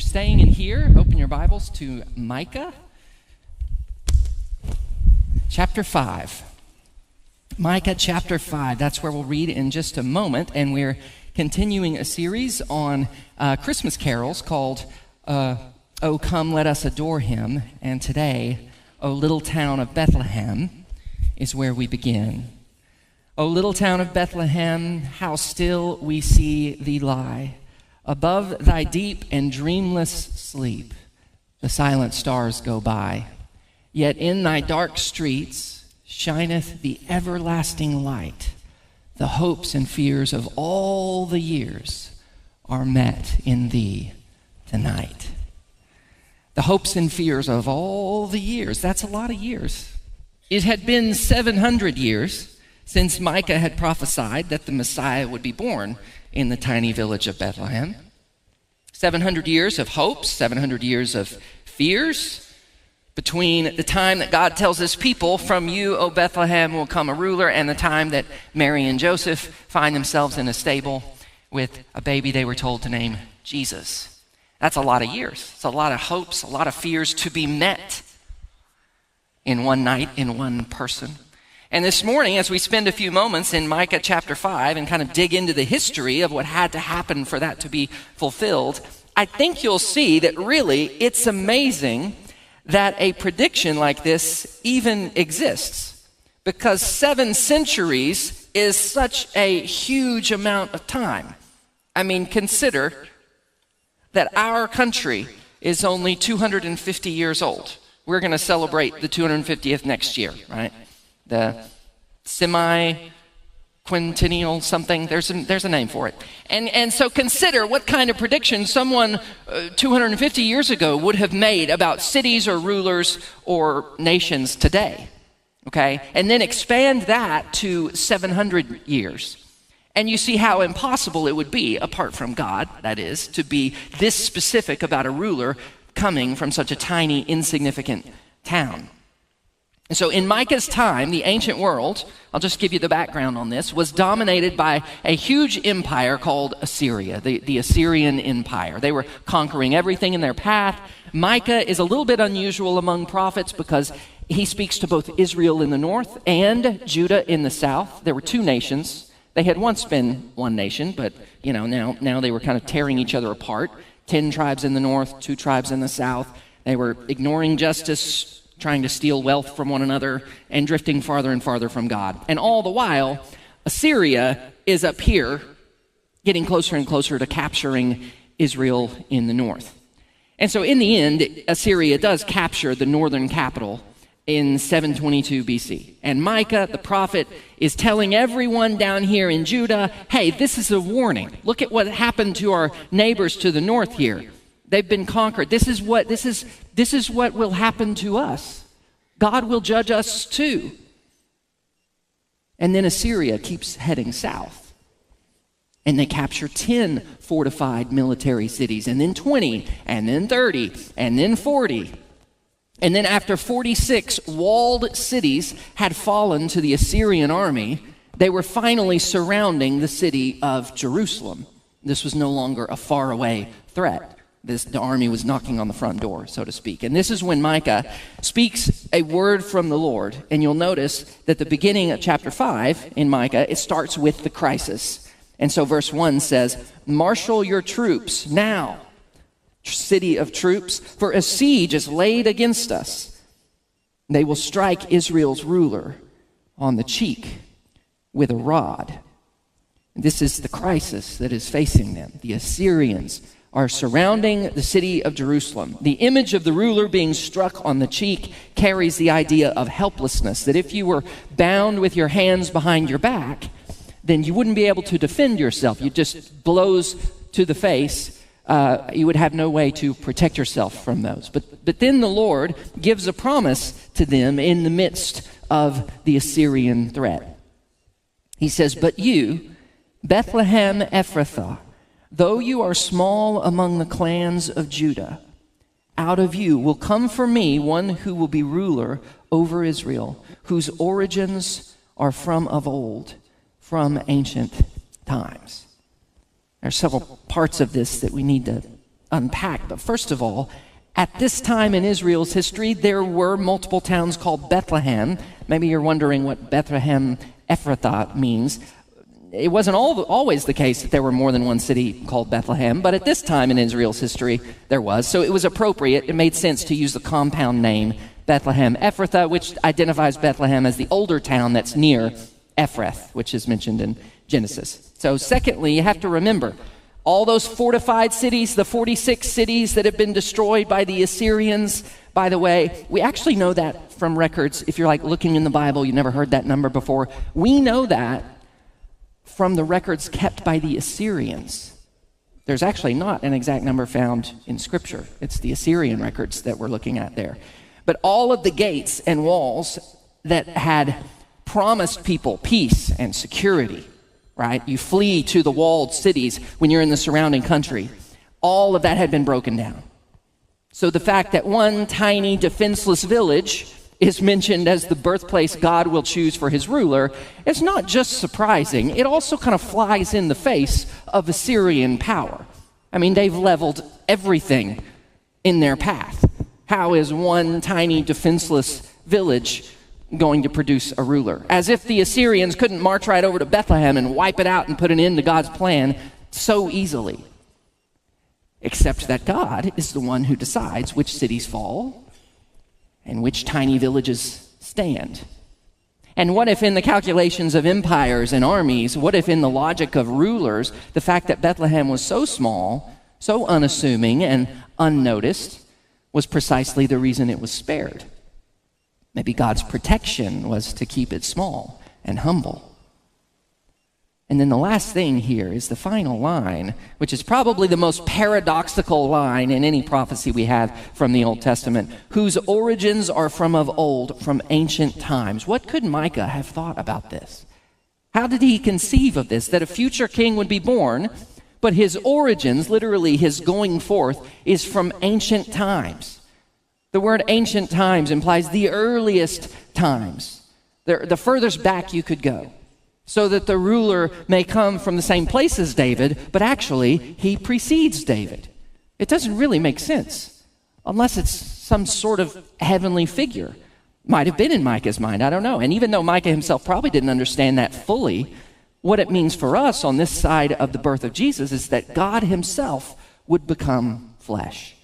staying in here, open your Bibles to Micah chapter 5. Micah chapter 5, that's where we'll read in just a moment, and we're continuing a series on Christmas carols called "O Come, Let Us Adore Him," and today, "O Little Town of Bethlehem," is where we begin. O little town of Bethlehem, how still we see thee lie. Above thy deep and dreamless sleep, the silent stars go by. Yet in thy dark streets shineth the everlasting light. The hopes and fears of all the years are met in thee tonight. The hopes and fears of all the years, that's a lot of years. It had been 700 years since Micah had prophesied that the Messiah would be born in the tiny village of Bethlehem. 700 years of hopes, 700 years of fears, between the time that God tells his people, "From you, O Bethlehem, will come a ruler," and the time that Mary and Joseph find themselves in a stable with a baby they were told to name Jesus. That's a lot of years. It's a lot of hopes, a lot of fears to be met in one night, in one person. And this morning, as we spend a few moments in Micah chapter 5 and kind of dig into the history of what had to happen for that to be fulfilled, I think you'll see that really it's amazing that a prediction like this even exists, because 7 centuries is such a huge amount of time. I mean, consider that our country is only 250 years old. We're going to celebrate the 250th next year, right? The semi-quintennial something, there's a name for it. And so consider what kind of prediction someone 250 years ago would have made about cities or rulers or nations today, okay? And then expand that to 700 years. And you see how impossible it would be, apart from God, that is, to be this specific about a ruler coming from such a tiny, insignificant town. And so in Micah's time, the ancient world, I'll just give you the background on this, was dominated by a huge empire called Assyria, the Assyrian Empire. They were conquering everything in their path. Micah is a little bit unusual among prophets because he speaks to both Israel in the north and Judah in the south. There were 2 nations. They had once been one nation, but now they were kind of tearing each other apart. 10 tribes in the north, 2 tribes in the south. They were ignoring justice, trying to steal wealth from one another, and drifting farther and farther from God. And all the while, Assyria is up here, getting closer and closer to capturing Israel in the north. And so in the end, Assyria does capture the northern capital in 722 BC. And Micah, the prophet, is telling everyone down here in Judah, hey, this is a warning. Look at what happened to our neighbors to the north here. They've been conquered. This is what will happen to us. God will judge us too. And then Assyria keeps heading south. And they capture 10 fortified military cities, and then 20, and then 30, and then 40. And then after 46 walled cities had fallen to the Assyrian army, they were finally surrounding the city of Jerusalem. This was no longer a faraway threat. The army was knocking on the front door, so to speak. And this is when Micah speaks a word from the Lord. And you'll notice that the beginning of chapter 5 in Micah, it starts with the crisis. And so verse 1 says, "Marshal your troops now, city of troops, for a siege is laid against us. They will strike Israel's ruler on the cheek with a rod." This is the crisis that is facing them. The Assyrians are surrounding the city of Jerusalem. The image of the ruler being struck on the cheek carries the idea of helplessness, that if you were bound with your hands behind your back, then you wouldn't be able to defend yourself. You just blows to the face. You would have no way to protect yourself from those. But then the Lord gives a promise to them in the midst of the Assyrian threat. He says, "But you, Bethlehem Ephrathah, though you are small among the clans of Judah, out of you will come for me one who will be ruler over Israel, whose origins are from of old, from ancient times." There are several parts of this that we need to unpack. But first of all, at this time in Israel's history, there were multiple towns called Bethlehem. Maybe you're wondering what Bethlehem Ephrathah means. It wasn't always the case that there were more than one city called Bethlehem, but at this time in Israel's history, there was. So it was appropriate. It made sense to use the compound name Bethlehem Ephrathah, which identifies Bethlehem as the older town that's near Ephrath, which is mentioned in Genesis. So secondly, you have to remember, all those fortified cities, the 46 cities that have been destroyed by the Assyrians. By the way, we actually know that from records. If you're like looking in the Bible, you never heard that number before. We know that from the records kept by the Assyrians. There's actually not an exact number found in Scripture. It's the Assyrian records that we're looking at there. But all of the gates and walls that had promised people peace and security, right? You flee to the walled cities when you're in the surrounding country. All of that had been broken down. So the fact that one tiny defenseless village is mentioned as the birthplace God will choose for his ruler is not just surprising, it also kind of flies in the face of Assyrian power. I mean, they've leveled everything in their path. How is one tiny defenseless village going to produce a ruler? As if the Assyrians couldn't march right over to Bethlehem and wipe it out and put an end to God's plan so easily. Except that God is the one who decides which cities fall and which tiny villages stand. And what if in the calculations of empires and armies, what if in the logic of rulers, the fact that Bethlehem was so small, so unassuming and unnoticed, was precisely the reason it was spared? Maybe God's protection was to keep it small and humble. And then the last thing here is the final line, which is probably the most paradoxical line in any prophecy we have from the Old Testament, whose origins are from of old, from ancient times. What could Micah have thought about this? How did he conceive of this, that a future king would be born, but his origins, literally his going forth, is from ancient times? The word ancient times implies the earliest times, the furthest back you could go, so that the ruler may come from the same place as David, but actually he precedes David. It doesn't really make sense, unless it's some sort of heavenly figure. Might have been in Micah's mind, I don't know. And even though Micah himself probably didn't understand that fully, what it means for us on this side of the birth of Jesus is that God himself would become flesh.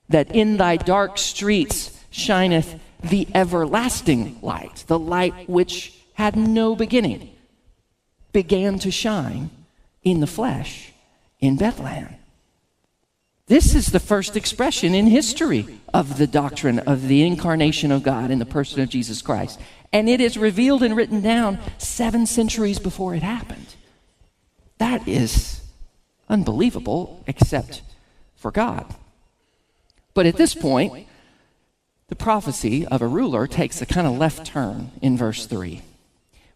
That in thy dark streets shineth the everlasting light, the light which had no beginning, began to shine in the flesh in Bethlehem. This is the first expression in history of the doctrine of the incarnation of God in the person of Jesus Christ. And it is revealed and written down 7 centuries before it happened. That is unbelievable, except for God. But at this point, the prophecy of a ruler takes a kind of left turn in verse 3.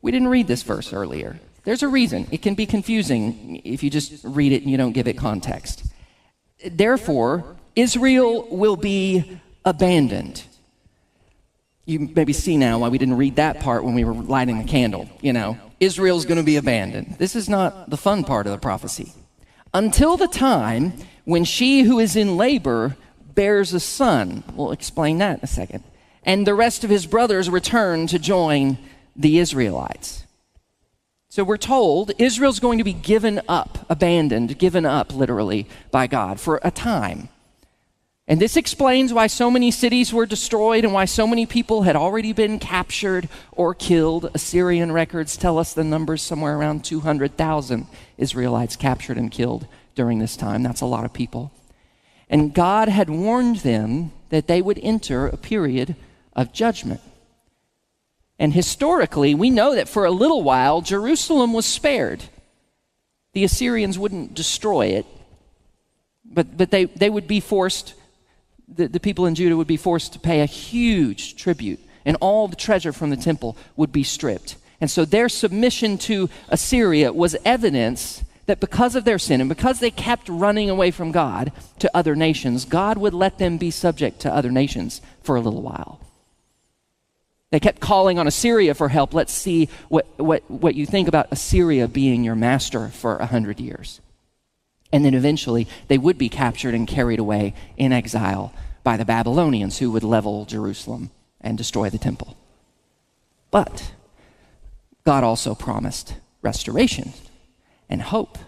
We didn't read this verse earlier. There's a reason. It can be confusing if you just read it and you don't give it context. Therefore, Israel will be abandoned. You maybe see now why we didn't read that part when we were lighting the candle. Israel's going to be abandoned. This is not the fun part of the prophecy. Until the time when she who is in labor bears a son. We'll explain that in a second. And the rest of his brothers return to join the Israelites. So we're told Israel's going to be given up, abandoned, given up literally by God for a time. And this explains why so many cities were destroyed and why so many people had already been captured or killed. Assyrian records tell us the number's somewhere around 200,000 Israelites captured and killed during this time. That's a lot of people. And God had warned them that they would enter a period of judgment. And historically, we know that for a little while, Jerusalem was spared. The Assyrians wouldn't destroy it, but they would be forced, the people in Judah would be forced to pay a huge tribute, and all the treasure from the temple would be stripped. And so their submission to Assyria was evidence that because of their sin and because they kept running away from God to other nations, God would let them be subject to other nations for a little while. They kept calling on Assyria for help. Let's see what you think about Assyria being your master for 100 years. And then eventually they would be captured and carried away in exile by the Babylonians, who would level Jerusalem and destroy the temple. But God also promised restoration and hope,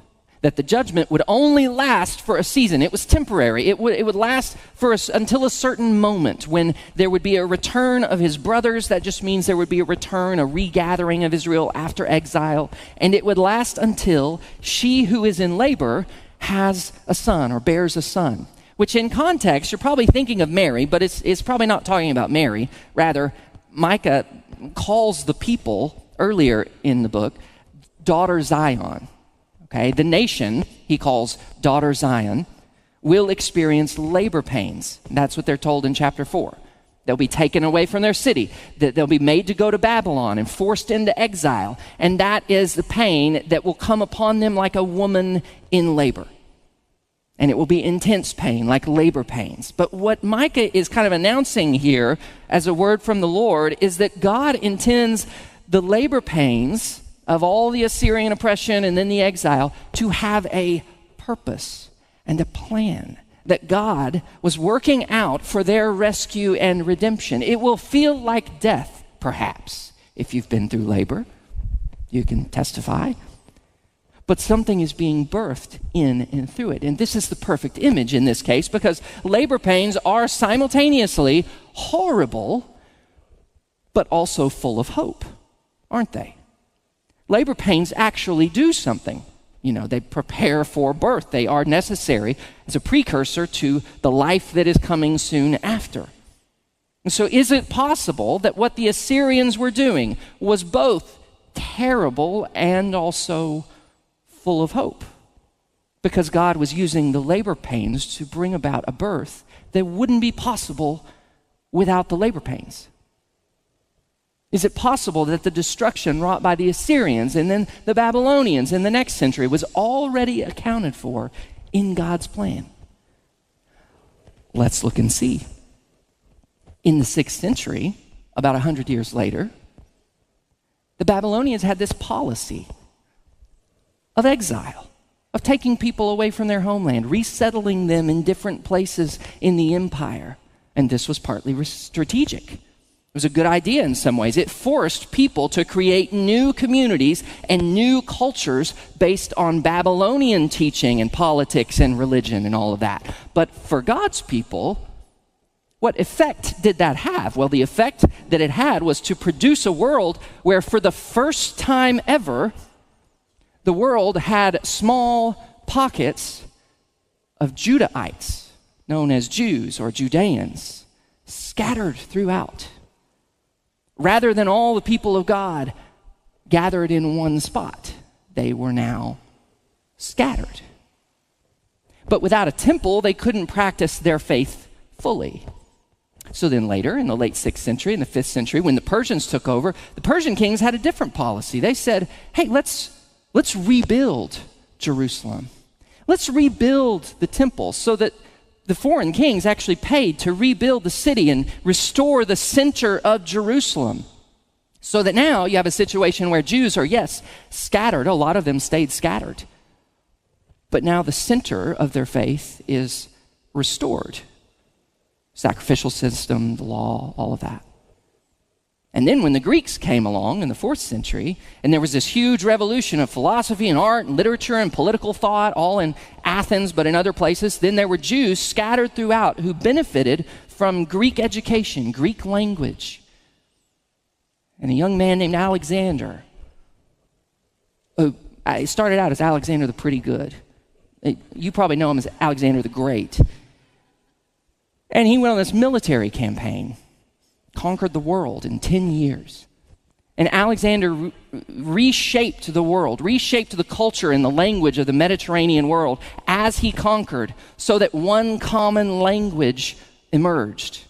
that the judgment would only last for a season. It was temporary. It would last until a certain moment when there would be a return of his brothers. That just means there would be a return, a regathering of Israel after exile. And it would last until she who is in labor has a son or bears a son. Which in context, you're probably thinking of Mary, but it's probably not talking about Mary. Rather, Micah calls the people earlier in the book daughter Zion. Okay, the nation, he calls daughter Zion, will experience labor pains. That's what they're told in chapter 4. They'll be taken away from their city. They'll be made to go to Babylon and forced into exile. And that is the pain that will come upon them like a woman in labor. And it will be intense pain, like labor pains. But what Micah is kind of announcing here as a word from the Lord is that God intends the labor pains of all the Assyrian oppression and then the exile to have a purpose and a plan that God was working out for their rescue and redemption. It will feel like death, perhaps, if you've been through labor. You can testify. But something is being birthed in and through it. And this is the perfect image in this case, because labor pains are simultaneously horrible, but also full of hope, aren't they? Labor pains actually do something. You know, they prepare for birth. They are necessary as a precursor to the life that is coming soon after. And so is it possible that what the Assyrians were doing was both terrible and also full of hope? Because God was using the labor pains to bring about a birth that wouldn't be possible without the labor pains. Is it possible that the destruction wrought by the Assyrians and then the Babylonians in the next century was already accounted for in God's plan? Let's look and see. In the 6th century, about 100 years later, the Babylonians had this policy of exile, of taking people away from their homeland, resettling them in different places in the empire. And this was partly strategic. It was a good idea in some ways. It forced people to create new communities and new cultures based on Babylonian teaching and politics and religion and all of that. But for God's people, what effect did that have? Well, the effect that it had was to produce a world where for the first time ever, the world had small pockets of Judahites, known as Jews or Judeans, scattered throughout. Rather than all the people of God gathered in one spot, they were now scattered. But without a temple, they couldn't practice their faith fully. So then later, in the late 6th century, in the 5th century, when the Persians took over, the Persian kings had a different policy. They said, hey, let's rebuild Jerusalem. Let's rebuild the temple so that the foreign kings actually paid to rebuild the city and restore the center of Jerusalem. So that now you have a situation where Jews are, yes, scattered. A lot of them stayed scattered. But now the center of their faith is restored. Sacrificial system, the law, all of that. And then when the Greeks came along in the 4th century, and there was this huge revolution of philosophy and art and literature and political thought, all in Athens, but in other places, then there were Jews scattered throughout who benefited from Greek education, Greek language. And a young man named Alexander, who started out as Alexander the Pretty Good. You probably know him as Alexander the Great. And he went on this military campaign, conquered the world in 10 years. And Alexander reshaped the world, reshaped the culture and the language of the Mediterranean world as he conquered, so that one common language emerged,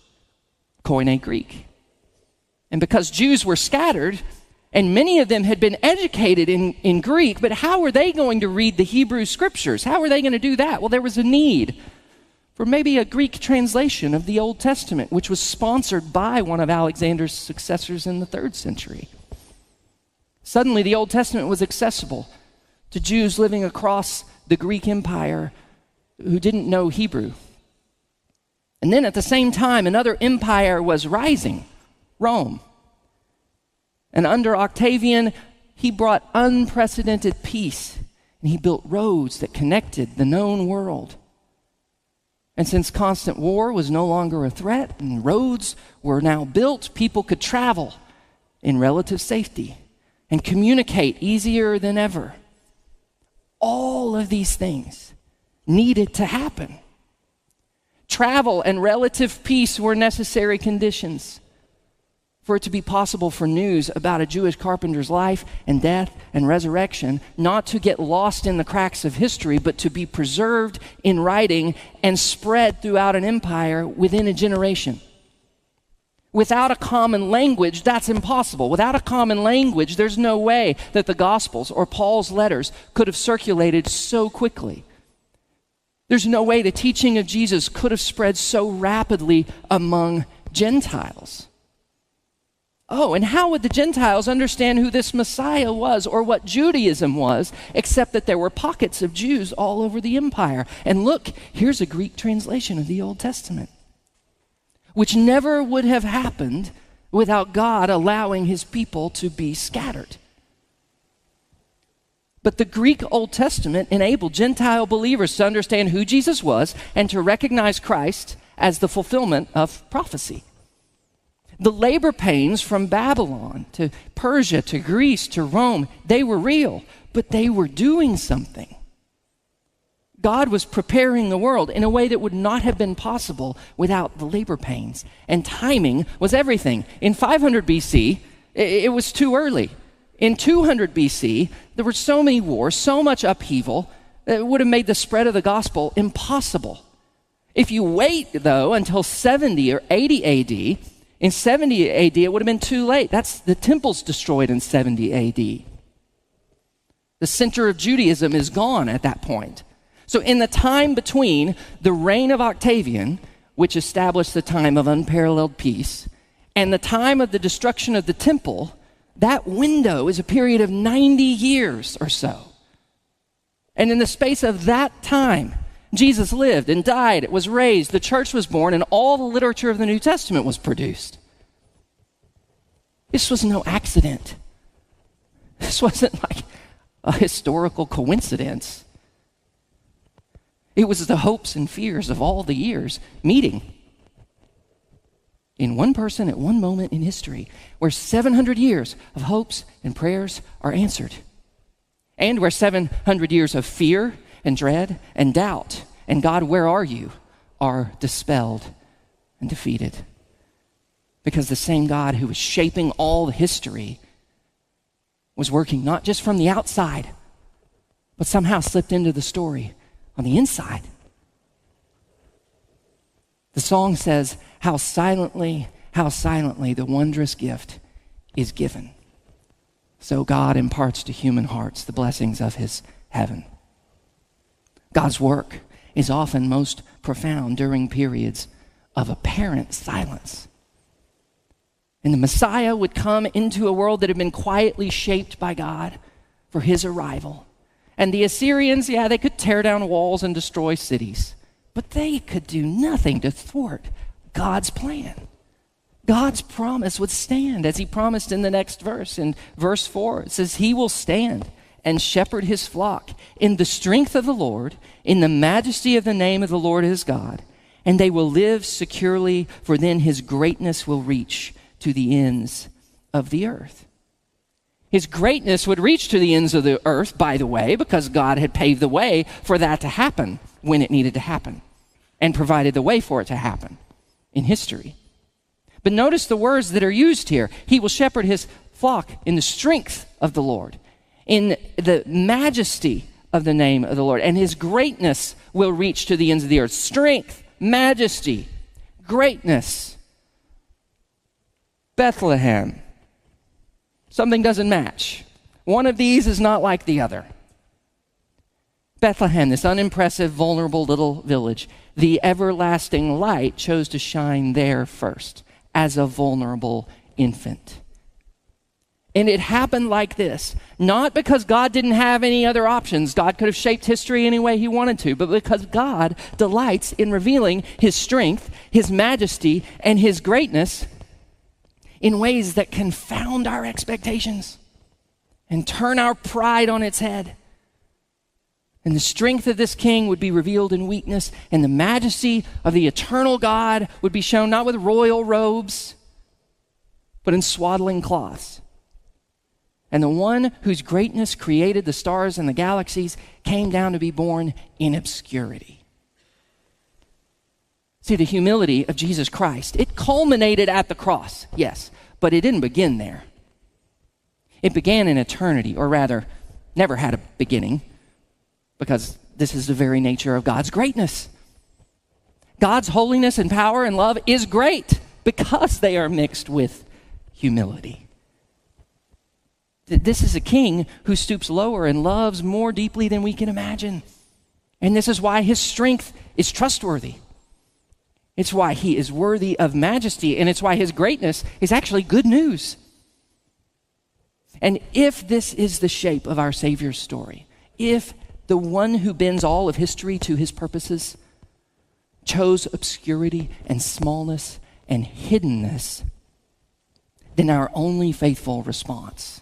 Koine Greek. And because Jews were scattered, and many of them had been educated in Greek, but how were they going to read the Hebrew scriptures? How were they going to do that? Well, there was a need for maybe a Greek translation of the Old Testament, which was sponsored by one of Alexander's successors in the 3rd century. Suddenly, the Old Testament was accessible to Jews living across the Greek Empire who didn't know Hebrew. And then at the same time, another empire was rising, Rome. And under Octavian, he brought unprecedented peace, and he built roads that connected the known world. And since constant war was no longer a threat and roads were now built, people could travel in relative safety and communicate easier than ever. All of these things needed to happen. Travel and relative peace were necessary conditions for it to be possible for news about a Jewish carpenter's life and death and resurrection not to get lost in the cracks of history, but to be preserved in writing and spread throughout an empire within a generation. Without a common language, that's impossible. Without a common language, there's no way that the Gospels or Paul's letters could have circulated so quickly. There's no way the teaching of Jesus could have spread so rapidly among Gentiles. Oh, and how would the Gentiles understand who this Messiah was or what Judaism was, except that there were pockets of Jews all over the empire? And look, here's a Greek translation of the Old Testament, which never would have happened without God allowing his people to be scattered. But the Greek Old Testament enabled Gentile believers to understand who Jesus was and to recognize Christ as the fulfillment of prophecy. The labor pains from Babylon to Persia to Greece to Rome, they were real, but they were doing something. God was preparing the world in a way that would not have been possible without the labor pains. And timing was everything. In 500 BC, it was too early. In 200 BC, there were so many wars, so much upheaval, that it would have made the spread of the gospel impossible. If you wait, though, until 70 or 80 AD, in 70 AD, it would have been too late. The temple's destroyed in 70 AD. The center of Judaism is gone at that point. So in the time between the reign of Octavian, which established the time of unparalleled peace, and the time of the destruction of the temple, that window is a period of 90 years or so. And in the space of that time, Jesus lived and died, was raised, the church was born, and all the literature of the New Testament was produced. This was no accident. This wasn't like a historical coincidence. It was the hopes and fears of all the years meeting in one person at one moment in history, where 700 years of hopes and prayers are answered, and where 700 years of fear and dread and doubt and God, where are you, are dispelled and defeated. Because the same God who was shaping all the history was working not just from the outside, but somehow slipped into the story on the inside. The song says, how silently the wondrous gift is given. So God imparts to human hearts the blessings of his heaven. God's work is often most profound during periods of apparent silence. And the Messiah would come into a world that had been quietly shaped by God for his arrival. And the Assyrians, they could tear down walls and destroy cities, but they could do nothing to thwart God's plan. God's promise would stand, as he promised in the next verse. In verse 4, it says, he will stand and shepherd his flock in the strength of the Lord, in the majesty of the name of the Lord his God, and they will live securely, for then his greatness will reach to the ends of the earth. His greatness would reach to the ends of the earth, by the way, because God had paved the way for that to happen when it needed to happen and provided the way for it to happen in history. But notice the words that are used here. He will shepherd his flock in the strength of the Lord, in the majesty of the name of the Lord, and his greatness will reach to the ends of the earth. Strength, majesty, greatness. Bethlehem. Something doesn't match. One of these is not like the other. Bethlehem, this unimpressive, vulnerable little village, the everlasting light chose to shine there first as a vulnerable infant. And it happened like this, not because God didn't have any other options. God could have shaped history any way he wanted to, but because God delights in revealing his strength, his majesty, and his greatness in ways that confound our expectations and turn our pride on its head. And the strength of this king would be revealed in weakness, and the majesty of the eternal God would be shown not with royal robes, but in swaddling cloths. And the one whose greatness created the stars and the galaxies came down to be born in obscurity. See, the humility of Jesus Christ, it culminated at the cross, yes, but it didn't begin there. It began in eternity, or rather, never had a beginning, because this is the very nature of God's greatness. God's holiness and power and love is great because they are mixed with humility. This is a king who stoops lower and loves more deeply than we can imagine. And this is why his strength is trustworthy. It's why he is worthy of majesty, and it's why his greatness is actually good news. And if this is the shape of our Savior's story, if the one who bends all of history to his purposes chose obscurity and smallness and hiddenness, then our only faithful response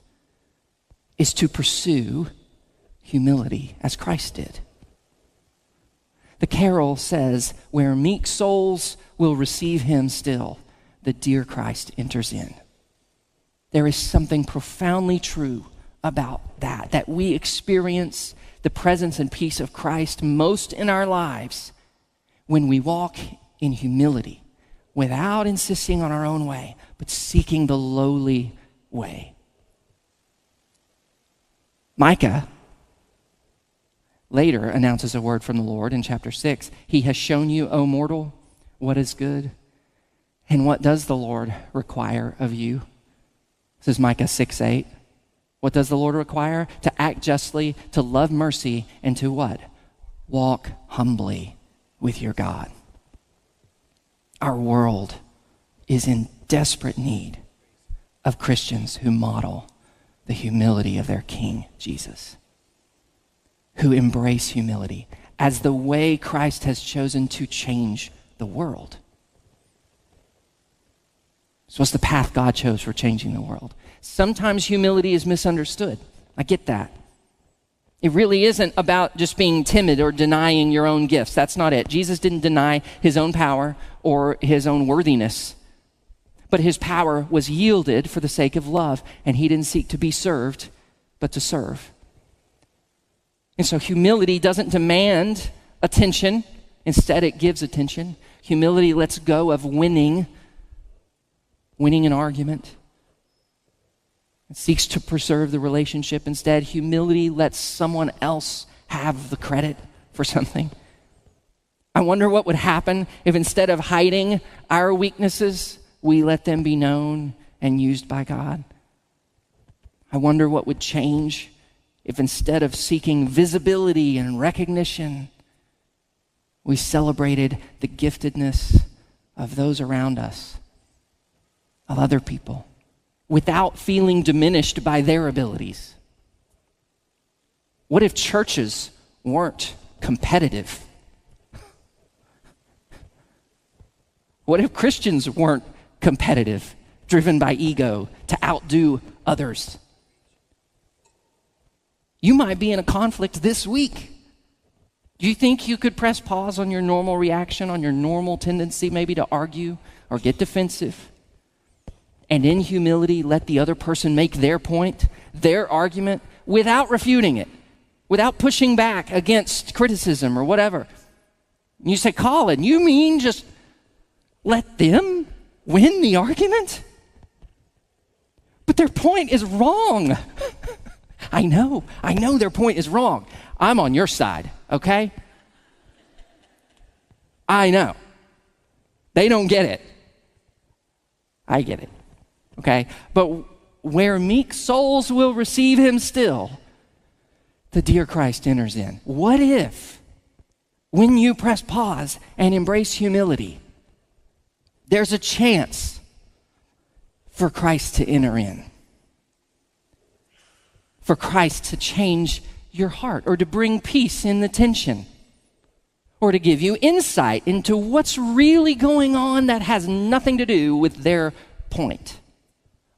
is to pursue humility as Christ did. The carol says, where meek souls will receive him still, the dear Christ enters in. There is something profoundly true about that we experience the presence and peace of Christ most in our lives when we walk in humility, without insisting on our own way, but seeking the lowly way. Micah later announces a word from the Lord in chapter 6. He has shown you, O mortal, what is good. And what does the Lord require of you? This is Micah 6:8. What does the Lord require? To act justly, to love mercy, and to what? Walk humbly with your God. Our world is in desperate need of Christians who model the humility of their King, Jesus, who embrace humility as the way Christ has chosen to change the world. So what's the path God chose for changing the world? Sometimes humility is misunderstood. I get that. It really isn't about just being timid or denying your own gifts. That's not it. Jesus didn't deny his own power or his own worthiness. But his power was yielded for the sake of love, and he didn't seek to be served, but to serve. And so humility doesn't demand attention. Instead, it gives attention. Humility lets go of winning an argument. It seeks to preserve the relationship. Instead, humility lets someone else have the credit for something. I wonder what would happen if instead of hiding our weaknesses, we let them be known and used by God. I wonder what would change if instead of seeking visibility and recognition, we celebrated the giftedness of those around us, of other people, without feeling diminished by their abilities. What if churches weren't competitive? What if Christians weren't competitive, driven by ego to outdo others? You might be in a conflict this week. Do you think you could press pause on your normal reaction, on your normal tendency maybe to argue or get defensive, and in humility let the other person make their point, their argument, without refuting it, without pushing back against criticism or whatever? And you say, Collin, you mean just let them win the argument? But their point is wrong. I know their point is wrong. I'm on your side, okay? I know. They don't get it. I get it, okay? But where meek souls will receive him still, the dear Christ enters in. What if, when you press pause and embrace humility, there's a chance for Christ to enter in? for Christ to change your heart, or to bring peace in the tension, or to give you insight into what's really going on that has nothing to do with their point.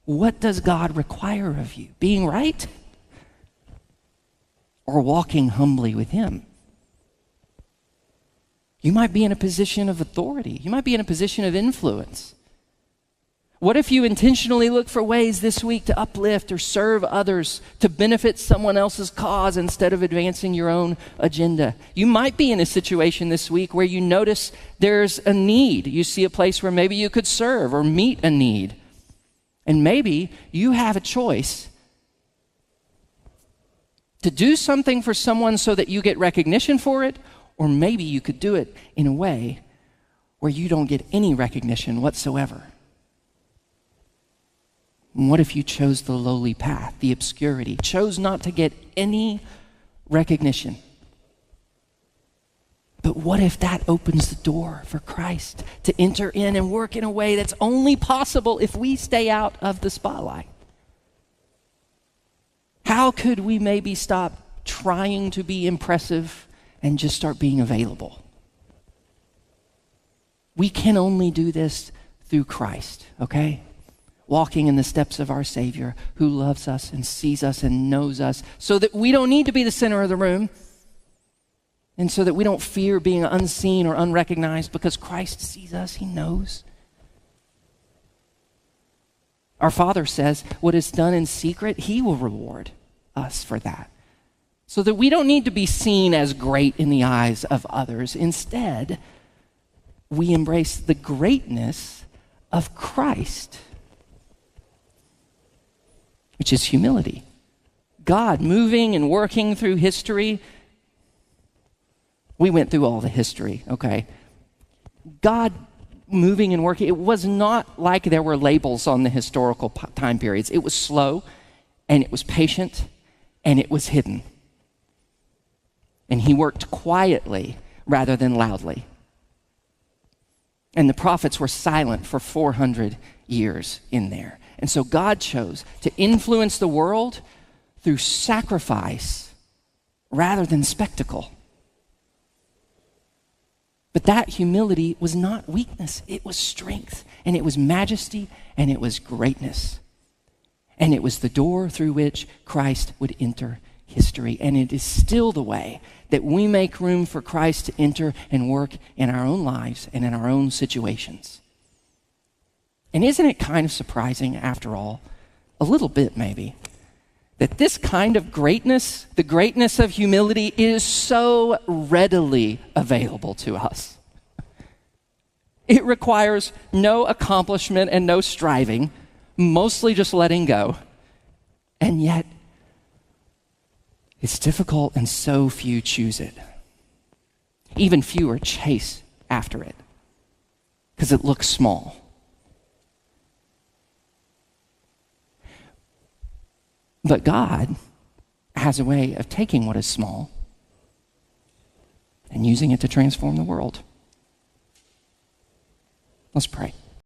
What does God require of you? Being right? Or walking humbly with him? You might be in a position of authority. You might be in a position of influence. What if you intentionally look for ways this week to uplift or serve others, to benefit someone else's cause instead of advancing your own agenda? You might be in a situation this week where you notice there's a need. You see a place where maybe you could serve or meet a need. And maybe you have a choice to do something for someone so that you get recognition for it, or maybe you could do it in a way where you don't get any recognition whatsoever. What if you chose the lowly path, the obscurity, chose not to get any recognition? But what if that opens the door for Christ to enter in and work in a way that's only possible if we stay out of the spotlight? How could we maybe stop trying to be impressive and just start being available? We can only do this through Christ, okay? Walking in the steps of our Savior, who loves us and sees us and knows us, so that we don't need to be the center of the room, and so that we don't fear being unseen or unrecognized, because Christ sees us, he knows. Our Father says what is done in secret, he will reward us for that, so that we don't need to be seen as great in the eyes of others. Instead, we embrace the greatness of Christ, which is humility. God moving and working through history. We went through all the history, okay? God moving and working, it was not like there were labels on the historical time periods. It was slow, and it was patient, and it was hidden. And he worked quietly rather than loudly. And the prophets were silent for 400 years in there. And so God chose to influence the world through sacrifice rather than spectacle. But that humility was not weakness. It was strength, and it was majesty, and it was greatness. And it was the door through which Christ would enter history. And it is still the way that we make room for Christ to enter and work in our own lives and in our own situations. And isn't it kind of surprising, after all, a little bit maybe, that this kind of greatness, the greatness of humility, is so readily available to us? It requires no accomplishment and no striving, mostly just letting go. And yet, it's difficult, and so few choose it. Even fewer chase after it because it looks small. But God has a way of taking what is small and using it to transform the world. Let's pray.